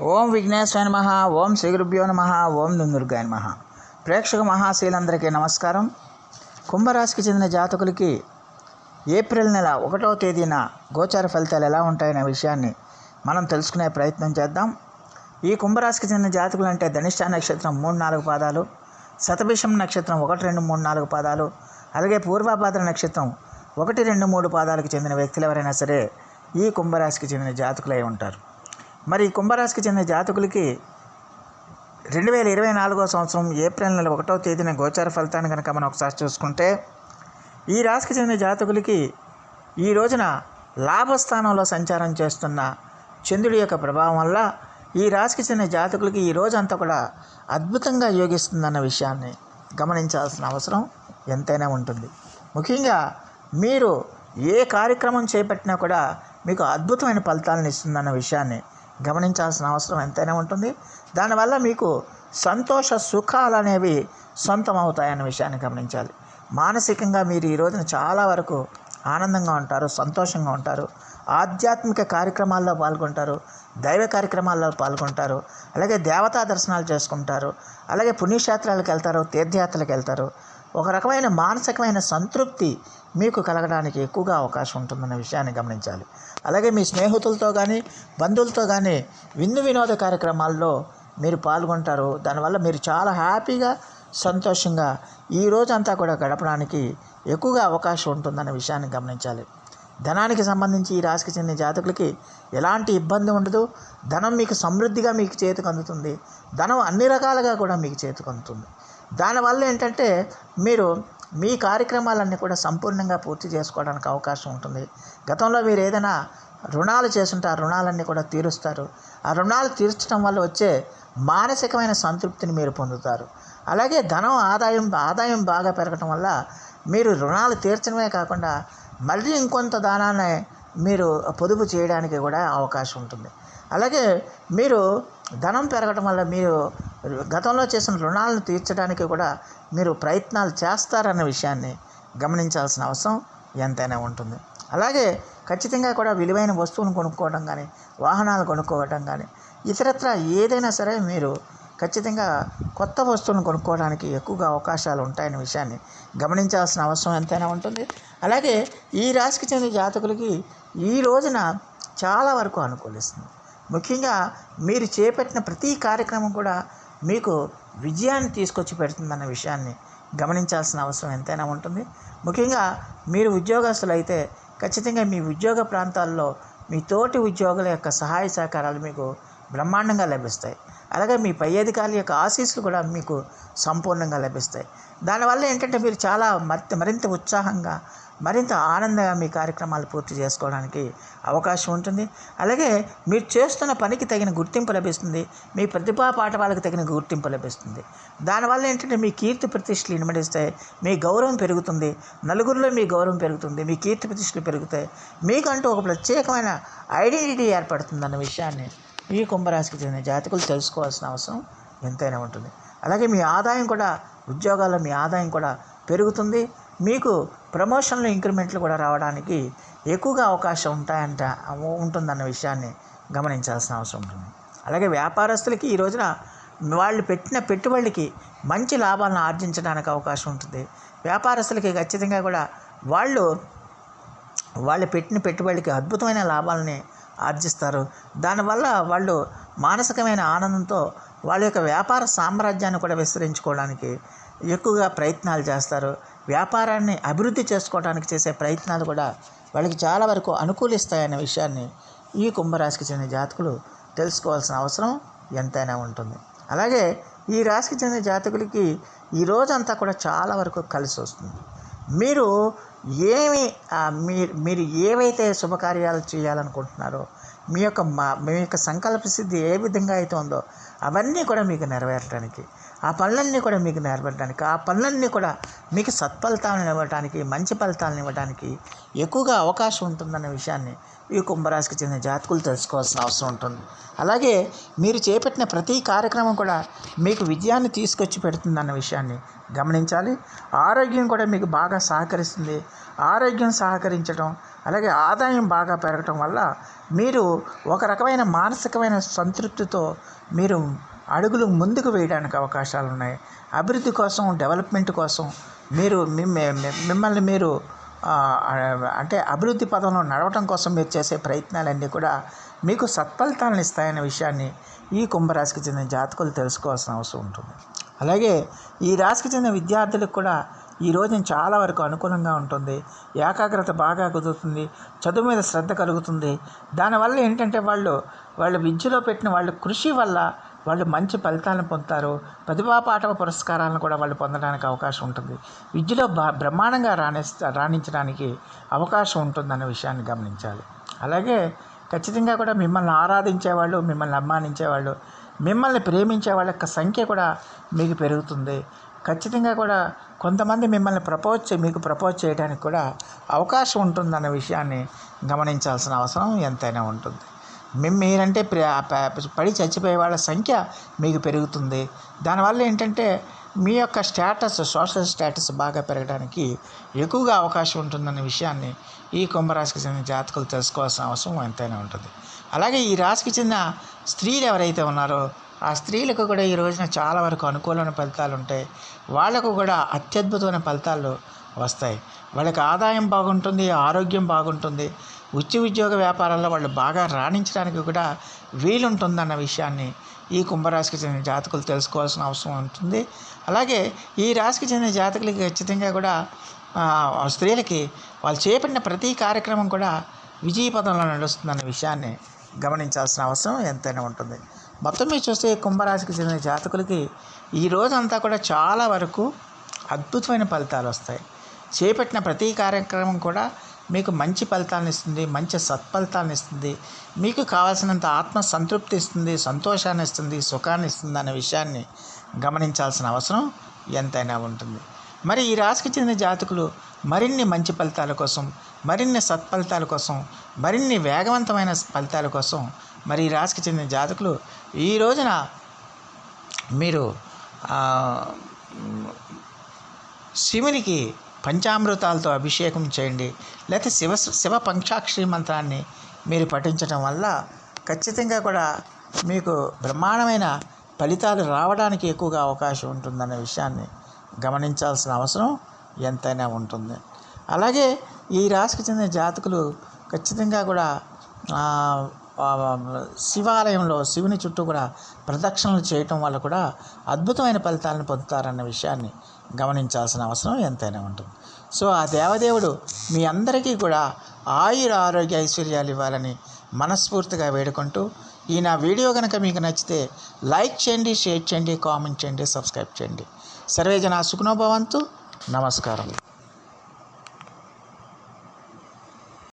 ఓం విఘ్నేశ్వరాయ నమః. ఓం శ్రీ గురుభ్యో నమః. ఓం దుర్గాయ నమః. ప్రేక్షక మహాశీలందరికీ నమస్కారం. కుంభరాశికి చెందిన జాతకులకి ఏప్రిల్ నెల 1వ తేదీన గోచార ఫలితాలు ఎలా ఉంటాయనే విషయాన్ని మనం తెలుసుకునే ప్రయత్నం చేద్దాం. ఈ కుంభరాశికి చెందిన జాతకులు అంటే ధనిష్ట నక్షత్రం 3-4 పాదాలు, శతభిషం నక్షత్రం 1, 2, 3, 4 పాదాలు, అలాగే పూర్వభాద్ర నక్షత్రం 1, 2, 3 పాదాలకు చెందిన వ్యక్తులు ఎవరైనా సరే ఈ కుంభరాశికి చెందిన జాతకులై ఉంటారు. మరి ఈ కుంభరాశికి చెందిన జాతకులకి 2024వ సంవత్సరం ఏప్రిల్ నెల 1వ తేదీన గోచార ఫలితాన్ని కనుక మనం ఒకసారి చూసుకుంటే, ఈ రాశికి చెందిన జాతకులకి ఈ రోజున లాభస్థానంలో సంచారం చేస్తున్న చంద్రుడి యొక్క ప్రభావం వల్ల ఈ రాశికి చెందిన జాతకులకి ఈ రోజంతా కూడా అద్భుతంగా యోగిస్తుందన్న విషయాన్ని గమనించాల్సిన అవసరం ఎంతైనా ఉంటుంది. ముఖ్యంగా మీరు ఏ కార్యక్రమం చేపట్టినా కూడా మీకు అద్భుతమైన ఫలితాలను ఇస్తుందన్న విషయాన్ని గమనించాల్సిన అవసరం ఎంతైనా ఉంటుంది. దానివల్ల మీకు సంతోష సుఖాలు అనేవి సొంతం అవుతాయన్న విషయాన్ని గమనించాలి. మానసికంగా మీరు ఈ రోజున చాలా వరకు ఆనందంగా ఉంటారు, సంతోషంగా ఉంటారు, ఆధ్యాత్మిక కార్యక్రమాల్లో పాల్గొంటారు, దైవ కార్యక్రమాల్లో పాల్గొంటారు, అలాగే దేవతా దర్శనాలు చేసుకుంటారు, అలాగే పుణ్యక్షేత్రాలకు వెళ్తారు, తీర్థయాత్రలకు వెళ్తారు. ఒక రకమైన మానసికమైన సంతృప్తి మీకు కలగడానికి ఎక్కువగా అవకాశం ఉంటుందన్న విషయాన్ని గమనించాలి. అలాగే మీ స్నేహితులతో కానీ బంధువులతో కానీ వినోద కార్యక్రమాల్లో మీరు పాల్గొంటారు. దానివల్ల మీరు చాలా హ్యాపీగా సంతోషంగా ఈ రోజంతా కూడా గడపడానికి ఎక్కువగా అవకాశం ఉంటుందన్న విషయాన్ని గమనించాలి. ధనానికి సంబంధించి ఈ రాశికి చెందిన జాతకులకి ఎలాంటి ఇబ్బంది ఉండదు. ధనం మీకు సమృద్ధిగా మీకు చేతికి అందుతుంది. ధనం అన్ని రకాలుగా కూడా మీకు చేతికి అందుతుంది. దానివల్ల ఏంటంటే మీరు మీ కార్యక్రమాలన్నీ కూడా సంపూర్ణంగా పూర్తి చేసుకోవడానికి అవకాశం ఉంటుంది. గతంలో మీరు ఏదైనా రుణాలు చేసుంటే ఆ రుణాలన్నీ కూడా తీరుస్తారు. ఆ రుణాలు తీర్చడం వల్ల వచ్చే మానసికమైన సంతృప్తిని మీరు పొందుతారు. అలాగే ధనం ఆదాయం బాగా పెరగటం వల్ల మీరు రుణాలు తీర్చడమే కాకుండా మళ్ళీ ఇంకొంత దానాన్ని మీరు పొదుపు చేయడానికి కూడా అవకాశం ఉంటుంది. అలాగే మీరు ధనం పెరగటం వల్ల మీరు గతంలో చేసిన రుణాలను తీర్చడానికి కూడా మీరు ప్రయత్నాలు చేస్తారన్న విషయాన్ని గమనించాల్సిన అవసరం ఎంతైనా ఉంటుంది. అలాగే ఖచ్చితంగా కూడా విలువైన వస్తువులను కొనుక్కోవడం కానీ, వాహనాలు కొనుక్కోవడం కానీ, ఇతరత్ర ఏదైనా సరే మీరు ఖచ్చితంగా కొత్త వస్తువులను కొనుక్కోవడానికి ఎక్కువగా అవకాశాలు ఉంటాయనే విషయాన్ని గమనించాల్సిన అవసరం ఎంతైనా ఉంటుంది. అలాగే ఈ రాశికి చెందిన జాతకులకి ఈ రోజున చాలా వరకు అనుకూలిస్తుంది. ముఖ్యంగా మీరు చేపట్టిన ప్రతి కార్యక్రమం కూడా మీకు విజయాన్ని తీసుకొచ్చి పెడుతుందన్న విషయాన్ని గమనించాల్సిన అవసరం ఎంతైనా ఉంటుంది. ముఖ్యంగా మీరు ఉద్యోగస్తులు అయితే ఖచ్చితంగా మీ ఉద్యోగ ప్రాంతాల్లో మీ తోటి ఉద్యోగుల యొక్క సహాయ సహకారాలు మీకు బ్రహ్మాండంగా లభిస్తాయి. అలాగే మీ పై అధికారుల యొక్క ఆశీస్సులు కూడా మీకు సంపూర్ణంగా లభిస్తాయి. దానివల్ల ఏంటంటే మీరు చాలా మరింత ఉత్సాహంగా, మరింత ఆనందంగా మీ కార్యక్రమాలు పూర్తి చేసుకోవడానికి అవకాశం ఉంటుంది. అలాగే మీరు చేస్తున్న పనికి తగిన గుర్తింపు లభిస్తుంది. మీ ప్రతిభా పాఠవాలకు తగిన గుర్తింపు లభిస్తుంది. దానివల్ల ఏంటంటే మీ కీర్తి ప్రతిష్టలు ఇనుమడిస్తాయి. మీ గౌరవం పెరుగుతుంది. నలుగురిలో మీ గౌరవం పెరుగుతుంది. మీ కీర్తి ప్రతిష్టలు పెరుగుతాయి. మీకంటూ ఒక ప్రత్యేకమైన ఐడెంటిటీ ఏర్పడుతుందన్న విషయాన్ని ఈ కుంభరాశికి చెందిన జాతకులు తెలుసుకోవాల్సిన అవసరం ఎంతైనా ఉంటుంది. అలాగే మీ ఆదాయం కూడా, ఉద్యోగాల్లో మీ ఆదాయం కూడా పెరుగుతుంది. మీకు ప్రమోషన్లు, ఇంక్రిమెంట్లు కూడా రావడానికి ఎక్కువగా అవకాశం ఉంటుందన్న విషయాన్ని గమనించాల్సిన అవసరం ఉంటుంది. అలాగే వ్యాపారస్తులకి ఈ రోజున వాళ్ళు పెట్టిన పెట్టుబడికి మంచి లాభాలను ఆర్జించడానికి అవకాశం ఉంటుంది. వ్యాపారస్తులకి ఖచ్చితంగా కూడా వాళ్ళు పెట్టిన పెట్టుబడికి అద్భుతమైన లాభాలని ఆర్జిస్తారు. దానివల్ల వాళ్ళు మానసికమైన ఆనందంతో వాళ్ళ యొక్క వ్యాపార సామ్రాజ్యాన్ని కూడా విస్తరించుకోవడానికి ఎక్కువగా ప్రయత్నాలు చేస్తారు. వ్యాపారాన్ని అభివృద్ధి చేసుకోవడానికి చేసే ప్రయత్నాలు కూడా వాళ్ళకి చాలా వరకు అనుకూలిస్తాయనే విషయాన్ని ఈ కుంభరాశికి చెందిన జాతకులు తెలుసుకోవాల్సిన అవసరం ఎంతైనా ఉంటుంది. అలాగే ఈ రాశికి చెందిన జాతకులకి ఈ రోజంతా కూడా చాలా వరకు కలిసి వస్తుంది. మీరు మీరు ఏవైతే శుభకార్యాలు చేయాలనుకుంటున్నారో మీ యొక్క సంకల్ప సిద్ధి ఏ విధంగా అయితే ఉందో అవన్నీ కూడా మీకు నెరవేరడానికి, ఆ పనులన్నీ కూడా మీకు నెరవేరడానికి, ఆ పనులన్నీ కూడా మీకు సత్ఫలితాలను ఇవ్వడానికి, మంచి ఫలితాలను ఇవ్వడానికి ఎక్కువగా అవకాశం ఉంటుందన్న విషయాన్ని ఈ కుంభరాశికి చెందిన జాతకులు తెలుసుకోవాల్సిన అవసరం ఉంటుంది. అలాగే మీరు చేపట్టిన ప్రతి కార్యక్రమం కూడా మీకు విజయాన్ని తీసుకొచ్చి పెడుతుందన్న విషయాన్ని గమనించాలి. ఆరోగ్యం కూడా మీకు బాగా సహకరిస్తుంది. ఆరోగ్యం సహకరించడం, అలాగే ఆదాయం బాగా పెరగటం వల్ల మీరు ఒక రకమైన మానసికమైన సంతృప్తితో మీరు అడుగులు ముందుకు వేయడానికి అవకాశాలు ఉన్నాయి. అభివృద్ధి కోసం, డెవలప్మెంట్ కోసం మీరు మిమ్మల్ని మీరు అంటే అభివృద్ధి పదంలో నడవటం కోసం మీరు చేసే ప్రయత్నాలన్నీ కూడా మీకు సత్ఫలితాలను ఇస్తాయనే విషయాన్ని ఈ కుంభరాశికి చెందిన జాతకులు తెలుసుకోవాల్సిన అవసరం ఉంటుంది. అలాగే ఈ రాశికి చెందిన విద్యార్థులకు కూడా ఈ రోజున చాలా వరకు అనుకూలంగా ఉంటుంది. ఏకాగ్రత బాగా కుదురుతుంది, చదువు మీద శ్రద్ధ కలుగుతుంది. దానివల్ల ఏంటంటే వాళ్ళు విద్యలో పెట్టిన వాళ్ళు కృషి వల్ల వాళ్ళు మంచి ఫలితాలను పొందుతారు. ప్రతిభా పాఠవ పురస్కారాలను కూడా వాళ్ళు పొందడానికి అవకాశం ఉంటుంది. విద్యలో బ్రహ్మాండంగా రాణించడానికి అవకాశం ఉంటుందన్న విషయాన్ని గమనించాలి. అలాగే ఖచ్చితంగా కూడా మిమ్మల్ని ఆరాధించేవాళ్ళు, మిమ్మల్ని అభిమానించేవాళ్ళు, మిమ్మల్ని ప్రేమించే వాళ్ళ యొక్క సంఖ్య కూడా మీకు పెరుగుతుంది. ఖచ్చితంగా కూడా కొంతమంది మిమ్మల్ని మీకు ప్రపోజ్ చేయడానికి కూడా అవకాశం ఉంటుందన్న విషయాన్ని గమనించాల్సిన అవసరం ఎంతైనా ఉంటుంది. మీరంటే పడి చచ్చిపోయే వాళ్ళ సంఖ్య మీకు పెరుగుతుంది. దానివల్ల ఏంటంటే మీ యొక్క సోషల్ స్టేటస్ బాగా పెరగడానికి ఎక్కువగా అవకాశం ఉంటుందన్న విషయాన్ని ఈ కుంభరాశికి చెందిన జాతకులు తెలుసుకోవాల్సిన అవసరం ఎంతైనా ఉంటుంది. అలాగే ఈ రాశికి చెందిన స్త్రీలు ఎవరైతే ఉన్నారో ఆ స్త్రీలకు కూడా ఈ రోజున చాలా వరకు అనుకూలమైన ఫలితాలు ఉంటాయి. వాళ్లకు కూడా అత్యద్భుతమైన ఫలితాలు వస్తాయి. వాళ్ళకి ఆదాయం బాగుంటుంది, ఆరోగ్యం బాగుంటుంది. ఉద్యోగ వ్యాపారాల్లో వాళ్ళు బాగా రాణించడానికి కూడా వీలుంటుందన్న విషయాన్ని ఈ కుంభరాశికి చెందిన జాతకులు తెలుసుకోవాల్సిన అవసరం ఉంటుంది. అలాగే ఈ రాశికి చెందిన జాతకులకి ఖచ్చితంగా కూడా స్త్రీలకి వాళ్ళు చేపట్టిన ప్రతి కార్యక్రమం కూడా విజయపదంలో నడుస్తుందన్న విషయాన్ని గమనించాల్సిన అవసరం ఎంతైనా ఉంటుంది. మొత్తం మీరు చూస్తే కుంభరాశికి చెందిన జాతకులకి ఈ రోజంతా కూడా చాలా వరకు అద్భుతమైన ఫలితాలు వస్తాయి. చేపట్టిన ప్రతి కార్యక్రమం కూడా మీకు మంచి ఫలితాలను ఇస్తుంది, మంచి సత్ఫలితాలను ఇస్తుంది, మీకు కావాల్సినంత ఆత్మ సంతృప్తి ఇస్తుంది, సంతోషాన్ని ఇస్తుంది, సుఖాన్ని ఇస్తుంది అనే విషయాన్ని గమనించాల్సిన అవసరం ఎంతైనా ఉంటుంది. మరి ఈ రాశికి చెందిన జాతకులు మరిన్ని మంచి ఫలితాల కోసం, మరిన్ని సత్ఫలితాల కోసం, మరిన్ని వేగవంతమైన ఫలితాల కోసం మరి ఈ రాశికి చెందిన జాతకులు ఈ రోజున మీరు శివునికి పంచామృతాలతో అభిషేకం చేయండి, లేకపోతే శివ పంచాక్షరి మంత్రాన్ని మీరు పఠించడం వల్ల ఖచ్చితంగా కూడా మీకు బ్రహ్మాండమైన ఫలితాలు రావడానికి ఎక్కువగా అవకాశం ఉంటుందనే విషయాన్ని గమనించాల్సిన అవసరం ఎంతైనా ఉంటుంది. అలాగే ఈ రాశికి చెందిన జాతకులు ఖచ్చితంగా కూడా శివాలయంలో శివుని చుట్టూ కూడా ప్రదక్షిణలు చేయటం వల్ల కూడా అద్భుతమైన ఫలితాలను పొందుతారన్న విషయాన్ని గమనించాల్సిన అవసరం ఎంతైనా ఉంటుంది. సో ఆ దేవదేవుడు మీ అందరికీ కూడా ఆరోగ్య ఐశ్వర్యాలు ఇవ్వాలని మనస్ఫూర్తిగా వేడుకుంటూ ఈ నా వీడియో కనుక మీకు నచ్చితే లైక్ చేయండి, షేర్ చేయండి, కామెంట్ చేయండి, సబ్స్క్రైబ్ చేయండి. సర్వే జనా సుఖినో భవంతు. నమస్కారం.